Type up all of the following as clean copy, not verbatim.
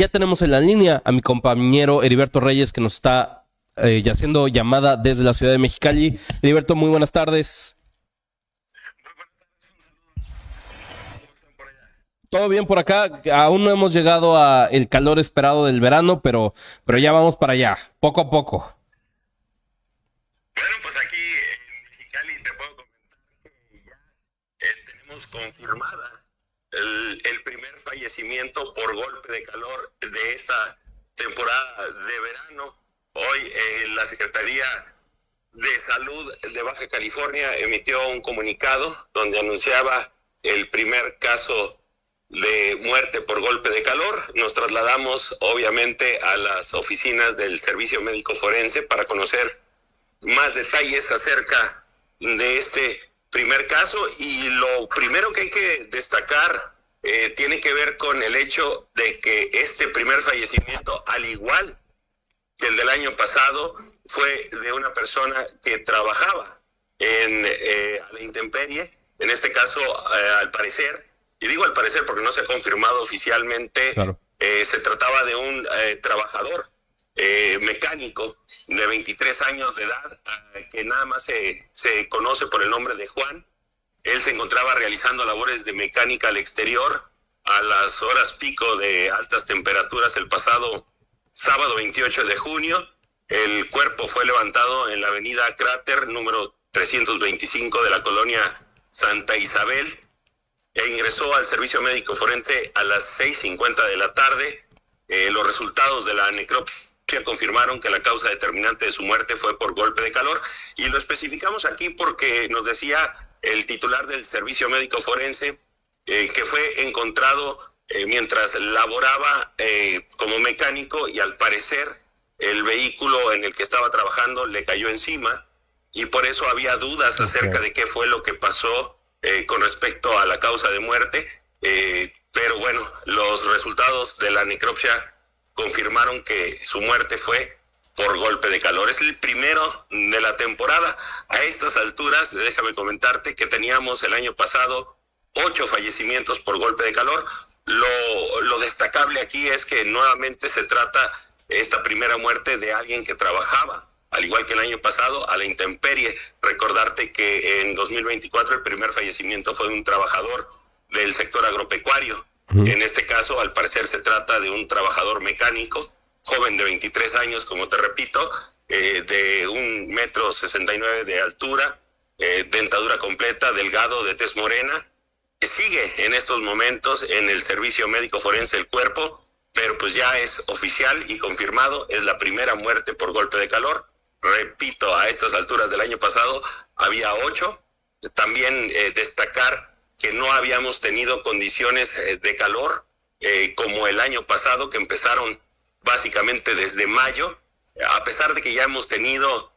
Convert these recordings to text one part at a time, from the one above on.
Ya tenemos en la línea a mi compañero Heriberto Reyes, que nos está ya haciendo llamada desde la ciudad de Mexicali. Heriberto, muy buenas tardes. Todo bien por acá. Aún no hemos llegado a el calor esperado del verano, pero ya vamos para allá, poco a poco. Bueno, pues aquí en Mexicali te puedo comentar que ya tenemos confirmada el primer fallecimiento por golpe de calor de esta temporada de verano. Hoy la Secretaría de Salud de Baja California emitió un comunicado donde anunciaba el primer caso de muerte por golpe de calor. Nos trasladamos obviamente a las oficinas del Servicio Médico Forense para conocer más detalles acerca de este primer caso, y lo primero que hay que destacar tiene que ver con el hecho de que este primer fallecimiento, al igual que el del año pasado, fue de una persona que trabajaba a la intemperie. En este caso, al parecer, y digo al parecer porque no se ha confirmado oficialmente, Claro. Se trataba de un trabajador mecánico de 23 años de edad, que nada más se conoce por el nombre de Juan. Él se encontraba realizando labores de mecánica al exterior a las horas pico de altas temperaturas el pasado sábado 28 de junio. El cuerpo fue levantado en la avenida Cráter, número 325 de la colonia Santa Isabel, e ingresó al servicio médico forense a las 6:50 de la tarde. Los resultados de la necropsia confirmaron que la causa determinante de su muerte fue por golpe de calor, y lo especificamos aquí porque nos decía el titular del servicio médico forense que fue encontrado mientras laboraba como mecánico, y al parecer el vehículo en el que estaba trabajando le cayó encima, y por eso había dudas acerca de qué fue lo que pasó con respecto a la causa de muerte, pero bueno, los resultados de la necropsia confirmaron que su muerte fue por golpe de calor. Es el primero de la temporada. A estas alturas, déjame comentarte que teníamos el año pasado 8 fallecimientos por golpe de calor. Lo destacable aquí es que nuevamente se trata esta primera muerte de alguien que trabajaba, al igual que el año pasado, a la intemperie. Recordarte que en 2024 el primer fallecimiento fue de un trabajador del sector agropecuario. En este caso, al parecer, se trata de un trabajador mecánico, joven de 23 años, como te repito, de 1,69 m de altura, dentadura completa, delgado, de tez morena, que sigue en estos momentos en el servicio médico forense el cuerpo, pero pues ya es oficial y confirmado, es la primera muerte por golpe de calor. Repito, a estas alturas del año pasado había 8. También destacar que no habíamos tenido condiciones de calor como el año pasado, que empezaron básicamente desde mayo, a pesar de que ya hemos tenido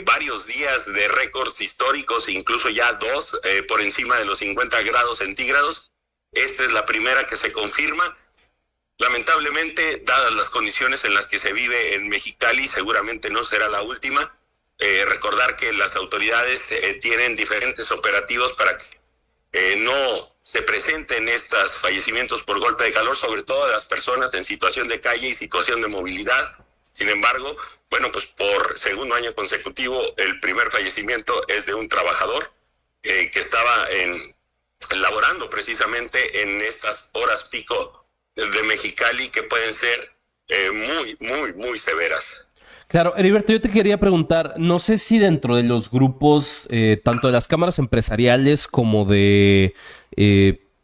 varios días de récords históricos, incluso ya 2 por encima de los 50 grados centígrados. Esta es la primera que se confirma. Lamentablemente, dadas las condiciones en las que se vive en Mexicali, seguramente no será la última. Recordar que las autoridades tienen diferentes operativos para que no se presenten estos fallecimientos por golpe de calor, sobre todo de las personas en situación de calle y situación de movilidad. Sin embargo, bueno, pues por segundo año consecutivo, el primer fallecimiento es de un trabajador que estaba laborando precisamente en estas horas pico de Mexicali, que pueden ser muy severas. Claro, Heriberto, yo te quería preguntar, no sé si dentro de los grupos, tanto de las cámaras empresariales como de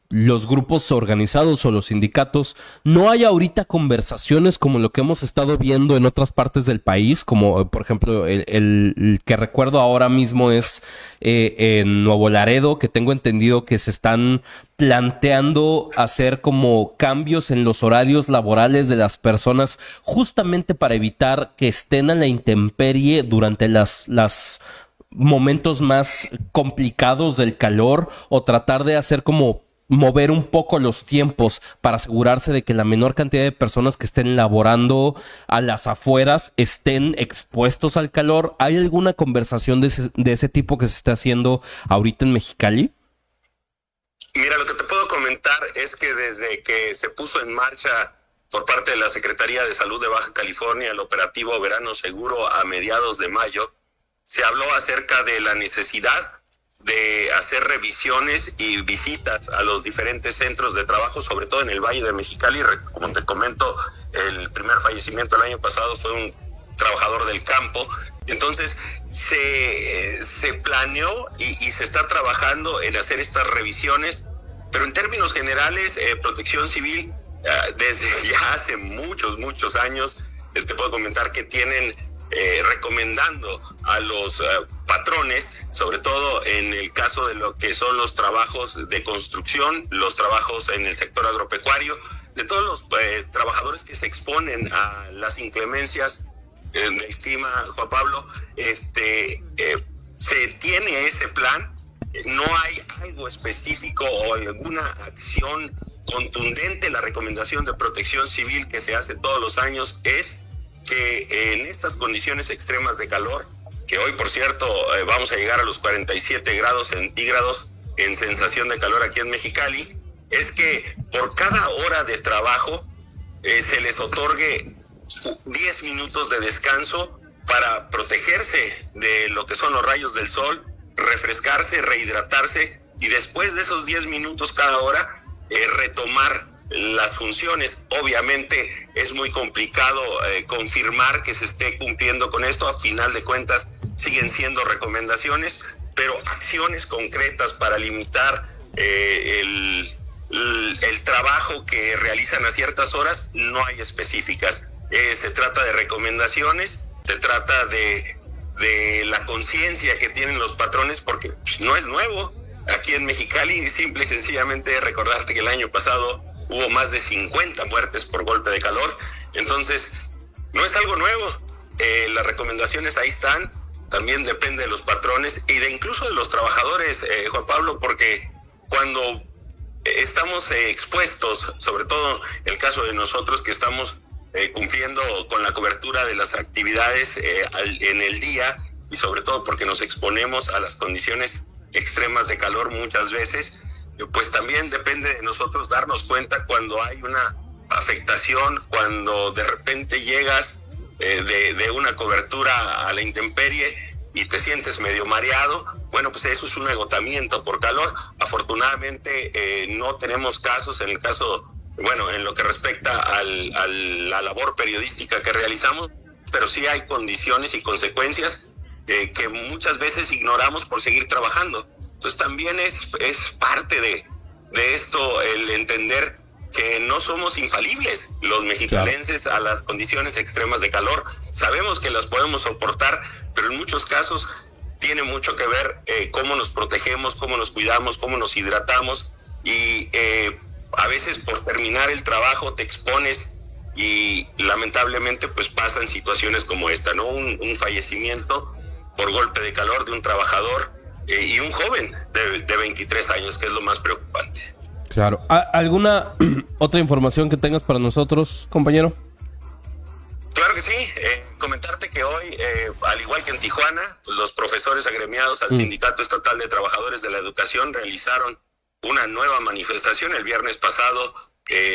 los grupos organizados o los sindicatos, no hay ahorita conversaciones como lo que hemos estado viendo en otras partes del país, como por ejemplo el que recuerdo ahora mismo es en Nuevo Laredo, que tengo entendido que se están planteando hacer como cambios en los horarios laborales de las personas, justamente para evitar que estén a la intemperie durante las momentos más complicados del calor, o tratar de hacer como mover un poco los tiempos para asegurarse de que la menor cantidad de personas que estén laborando a las afueras estén expuestos al calor. ¿Hay alguna conversación de ese tipo que se está haciendo ahorita en Mexicali? Mira, lo que te puedo comentar es que desde que se puso en marcha por parte de la Secretaría de Salud de Baja California, el operativo Verano Seguro a mediados de mayo, se habló acerca de la necesidad de hacer revisiones y visitas a los diferentes centros de trabajo, sobre todo en el Valle de Mexicali. Como te comento, el primer fallecimiento el año pasado fue un trabajador del campo. Entonces se planeó y se está trabajando en hacer estas revisiones, pero en términos generales, Protección Civil desde ya hace muchos años, te puedo comentar que tienen recomendando a los patrones, sobre todo en el caso de lo que son los trabajos de construcción, los trabajos en el sector agropecuario, de todos los trabajadores que se exponen a las inclemencias del clima, Juan Pablo, se tiene ese plan. No hay algo específico o alguna acción contundente. La recomendación de Protección Civil que se hace todos los años es que en estas condiciones extremas de calor, que hoy, por cierto, vamos a llegar a los 47 grados centígrados en sensación de calor aquí en Mexicali, es que por cada hora de trabajo se les otorgue 10 minutos de descanso para protegerse de lo que son los rayos del sol, refrescarse, rehidratarse, y después de esos 10 minutos cada hora retomar las funciones. Obviamente es muy complicado confirmar que se esté cumpliendo con esto. A final de cuentas siguen siendo recomendaciones, pero acciones concretas para limitar el trabajo que realizan a ciertas horas no hay específicas. Se trata de recomendaciones, se trata de la conciencia que tienen los patrones, porque no es nuevo. Aquí en Mexicali, simple y sencillamente recordarte que el año pasado hubo más de 50 muertes por golpe de calor. Entonces, no es algo nuevo. Las recomendaciones ahí están. También depende de los patrones y de incluso de los trabajadores, Juan Pablo, porque cuando estamos expuestos, sobre todo en el caso de nosotros que estamos cumpliendo con la cobertura de las actividades en el día, y sobre todo porque nos exponemos a las condiciones extremas de calor muchas veces, pues también depende de nosotros darnos cuenta cuando hay una afectación, cuando de repente llegas de una cobertura a la intemperie y te sientes medio mareado. Bueno, pues eso es un agotamiento por calor. Afortunadamente no tenemos casos en el caso, bueno, en lo que respecta a la labor periodística que realizamos, pero sí hay condiciones y consecuencias que muchas veces ignoramos por seguir trabajando. Entonces también es parte de esto el entender que no somos infalibles los mexicalenses a las condiciones extremas de calor. Sabemos que las podemos soportar, pero en muchos casos tiene mucho que ver cómo nos protegemos, cómo nos cuidamos, cómo nos hidratamos, y a veces por terminar el trabajo te expones y lamentablemente pues pasan situaciones como esta, ¿no? Un fallecimiento por golpe de calor de un trabajador y un joven de 23 años, que es lo más preocupante. Claro. ¿Alguna otra información que tengas para nosotros, compañero? Claro que sí. Comentarte que hoy, al igual que en Tijuana, pues los profesores agremiados al Sindicato Estatal de Trabajadores de la Educación realizaron una nueva manifestación. El viernes pasado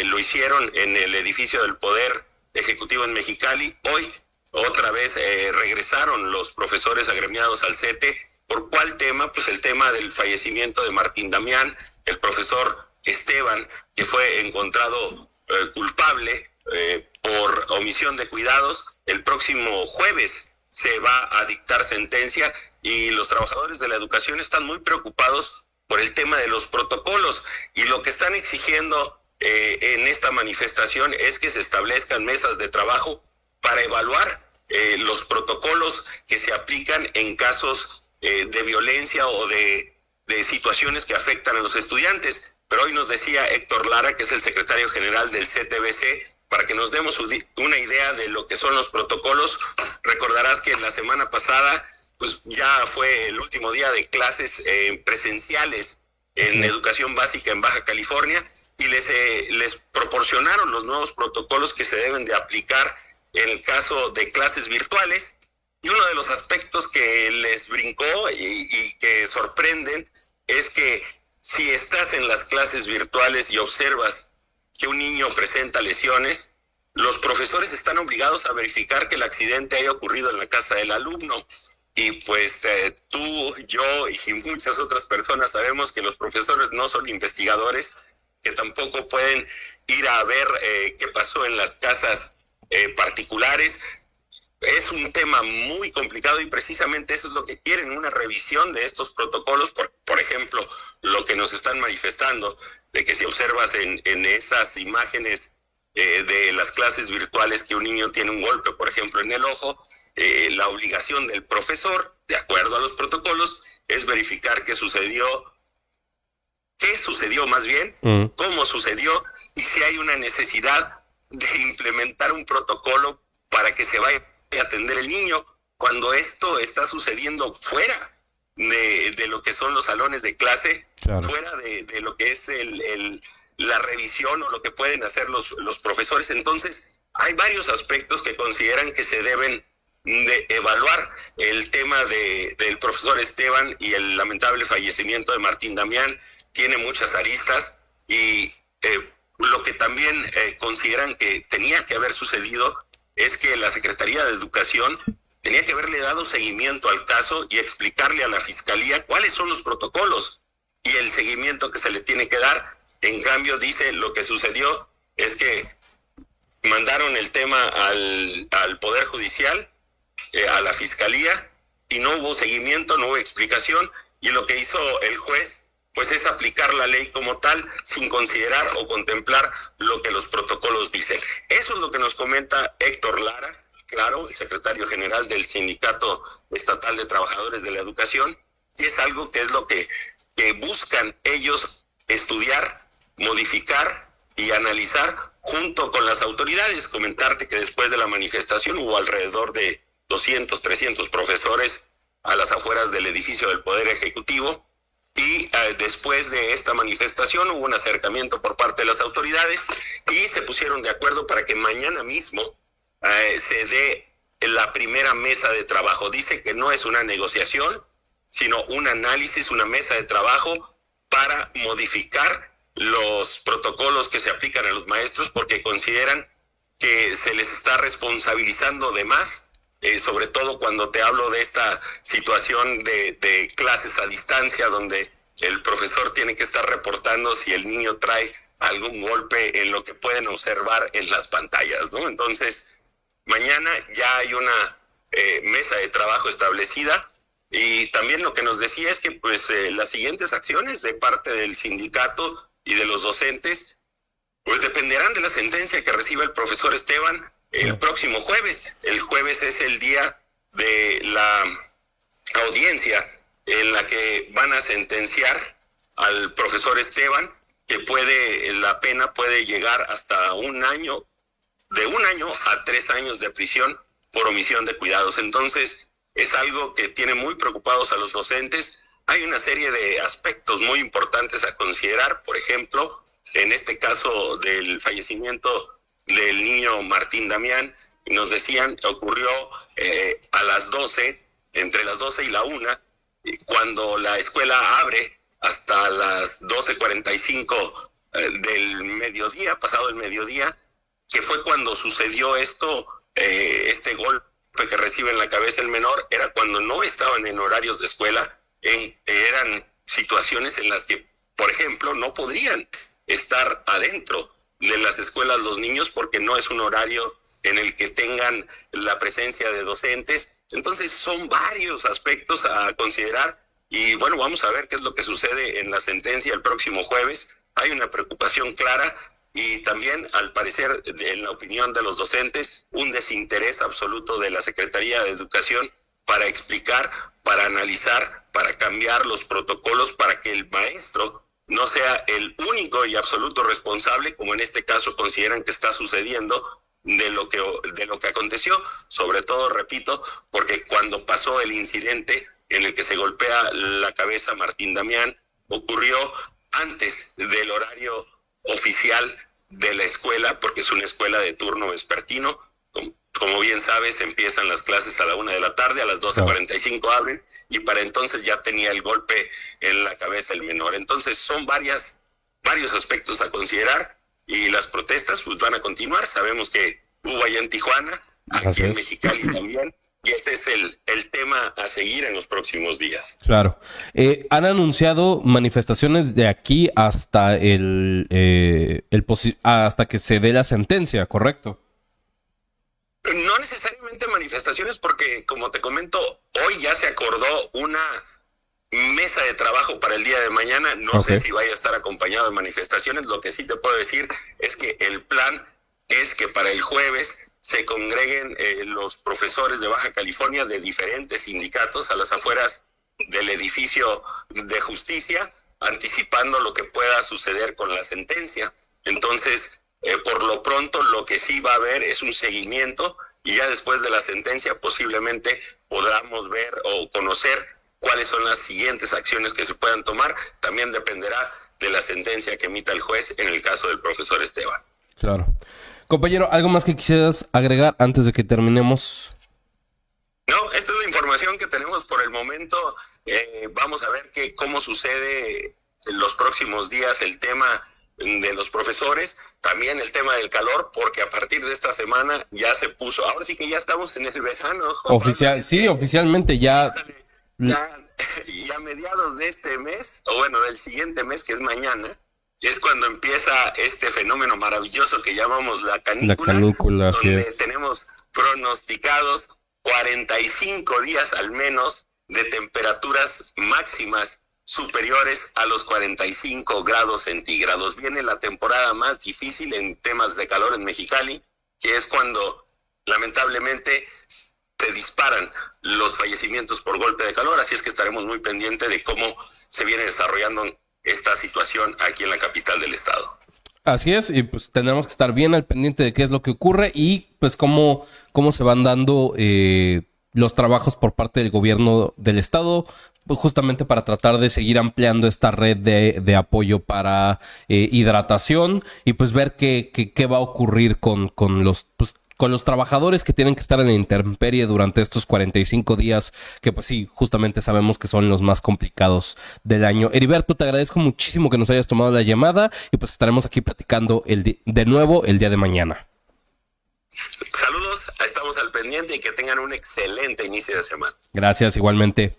lo hicieron en el edificio del Poder Ejecutivo en Mexicali. Hoy otra vez regresaron los profesores agremiados al CETE. ¿Por cuál tema? Pues el tema del fallecimiento de Martín Damián, el profesor Esteban, que fue encontrado culpable por omisión de cuidados. El próximo jueves se va a dictar sentencia y los trabajadores de la educación están muy preocupados por el tema de los protocolos, y lo que están exigiendo en esta manifestación es que se establezcan mesas de trabajo para evaluar los protocolos que se aplican en casos de violencia o de situaciones que afectan a los estudiantes. Pero hoy nos decía Héctor Lara, que es el secretario general del CTBC, para que nos demos una idea de lo que son los protocolos. Recordarás que en la semana pasada pues ya fue el último día de clases presenciales en educación básica en Baja California, y les proporcionaron los nuevos protocolos que se deben de aplicar en el caso de clases virtuales. Y uno de los aspectos que les brincó y que sorprenden es que si estás en las clases virtuales y observas que un niño presenta lesiones, los profesores están obligados a verificar que el accidente haya ocurrido en la casa del alumno. Y pues tú, yo y muchas otras personas sabemos que los profesores no son investigadores, que tampoco pueden ir a ver qué pasó en las casas particulares. Es un tema muy complicado y precisamente eso es lo que quieren, una revisión de estos protocolos. Por ejemplo, lo que nos están manifestando, de que si observas en esas imágenes de las clases virtuales que un niño tiene un golpe, por ejemplo, en el ojo, la obligación del profesor, de acuerdo a los protocolos, es verificar qué sucedió más bien, cómo sucedió y si hay una necesidad de implementar un protocolo para que se vaya a atender el niño cuando esto está sucediendo fuera de lo que son los salones de clase, claro, fuera de lo que es la revisión o lo que pueden hacer los profesores. Entonces, hay varios aspectos que consideran que se deben de evaluar. El tema del profesor Esteban y el lamentable fallecimiento de Martín Damián tiene muchas aristas y lo que también consideran que tenía que haber sucedido es que la Secretaría de Educación tenía que haberle dado seguimiento al caso y explicarle a la Fiscalía cuáles son los protocolos y el seguimiento que se le tiene que dar. En cambio, dice, lo que sucedió es que mandaron el tema al Poder Judicial, a la Fiscalía, y no hubo seguimiento, no hubo explicación, y lo que hizo el juez pues es aplicar la ley como tal sin considerar o contemplar lo que los protocolos dicen. Eso es lo que nos comenta Héctor Lara, claro, el secretario general del Sindicato Estatal de Trabajadores de la Educación, y es algo que es lo que buscan ellos estudiar, modificar y analizar junto con las autoridades. Comentarte que después de la manifestación hubo alrededor de 200, 300 profesores a las afueras del edificio del Poder Ejecutivo, y después de esta manifestación hubo un acercamiento por parte de las autoridades y se pusieron de acuerdo para que mañana mismo se dé la primera mesa de trabajo. Dice que no es una negociación, sino un análisis, una mesa de trabajo para modificar los protocolos que se aplican a los maestros, porque consideran que se les está responsabilizando de más, sobre todo cuando te hablo de esta situación de clases a distancia, donde el profesor tiene que estar reportando si el niño trae algún golpe en lo que pueden observar en las pantallas, ¿no? Entonces, mañana ya hay una mesa de trabajo establecida, y también lo que nos decía es que pues las siguientes acciones de parte del sindicato y de los docentes pues dependerán de la sentencia que reciba el profesor Esteban el próximo jueves. El jueves es el día de la audiencia en la que van a sentenciar al profesor Esteban, que la pena puede llegar hasta un año, de 1 año a 3 años de prisión por omisión de cuidados. Entonces, es algo que tiene muy preocupados a los docentes. Hay una serie de aspectos muy importantes a considerar. Por ejemplo, en este caso del fallecimiento del niño Martín Damián, nos decían, ocurrió a las 12, entre las 12 y la 1, cuando la escuela abre hasta las 12:45 del mediodía, pasado el mediodía, que fue cuando sucedió esto, este golpe que recibe en la cabeza el menor. Era cuando no estaban en horarios de escuela, eran situaciones en las que, por ejemplo, no podrían estar adentro de las escuelas los niños porque no es un horario en el que tengan la presencia de docentes. Entonces son varios aspectos a considerar y bueno, vamos a ver qué es lo que sucede en la sentencia el próximo jueves. Hay una preocupación clara y también, al parecer, en la opinión de los docentes, un desinterés absoluto de la Secretaría de Educación para explicar, para analizar, para cambiar los protocolos para que el maestro no sea el único y absoluto responsable, como en este caso consideran que está sucediendo, de lo que aconteció, sobre todo, repito, porque cuando pasó el incidente en el que se golpea la cabeza Martín Damián, ocurrió antes del horario oficial de la escuela, porque es una escuela de turno vespertino. Como bien sabes, empiezan las clases a la 1 de la tarde, a las 12:45 abren, y para entonces ya tenía el golpe en la cabeza el menor. Entonces son varios aspectos a considerar, y las protestas pues van a continuar. Sabemos que hubo allá en Tijuana, aquí en Mexicali también, y ese es el tema a seguir en los próximos días. Claro. Han anunciado manifestaciones de aquí hasta hasta que se dé la sentencia, ¿correcto? No necesariamente manifestaciones, porque como te comento, hoy ya se acordó una mesa de trabajo para el día de mañana. No sé si vaya a estar acompañado de manifestaciones. Lo que sí te puedo decir es que el plan es que para el jueves se congreguen los profesores de Baja California de diferentes sindicatos a las afueras del edificio de justicia, anticipando lo que pueda suceder con la sentencia. Entonces, por lo pronto, lo que sí va a haber es un seguimiento, y ya después de la sentencia posiblemente podamos ver o conocer cuáles son las siguientes acciones que se puedan tomar. También dependerá de la sentencia que emita el juez en el caso del profesor Esteban. Claro. Compañero, ¿algo más que quisieras agregar antes de que terminemos? No, esta es la información que tenemos por el momento. Vamos a ver cómo sucede en los próximos días el tema de los profesores, también el tema del calor, porque a partir de esta semana ya se puso, ahora sí que ya estamos en el verano. Oficialmente ya... Y a mediados de este mes, o bueno, del siguiente mes, que es mañana, es cuando empieza este fenómeno maravilloso que llamamos la canícula, donde tenemos pronosticados 45 días al menos de temperaturas máximas superiores a los 45 grados centígrados. Viene la temporada más difícil en temas de calor en Mexicali, que es cuando lamentablemente se disparan los fallecimientos por golpe de calor, así es que estaremos muy pendientes de cómo se viene desarrollando esta situación aquí en la capital del estado. Así es, y pues tendremos que estar bien al pendiente de qué es lo que ocurre y pues cómo se van dando los trabajos por parte del gobierno del estado, pues justamente para tratar de seguir ampliando esta red de apoyo para hidratación, y pues ver qué va a ocurrir con los trabajadores que tienen que estar en la intemperie durante estos 45 días, que pues sí, justamente sabemos que son los más complicados del año. Heriberto, te agradezco muchísimo que nos hayas tomado la llamada, y pues estaremos aquí platicando de nuevo el día de mañana. Saludos, estamos al pendiente y que tengan un excelente inicio de semana. Gracias, igualmente.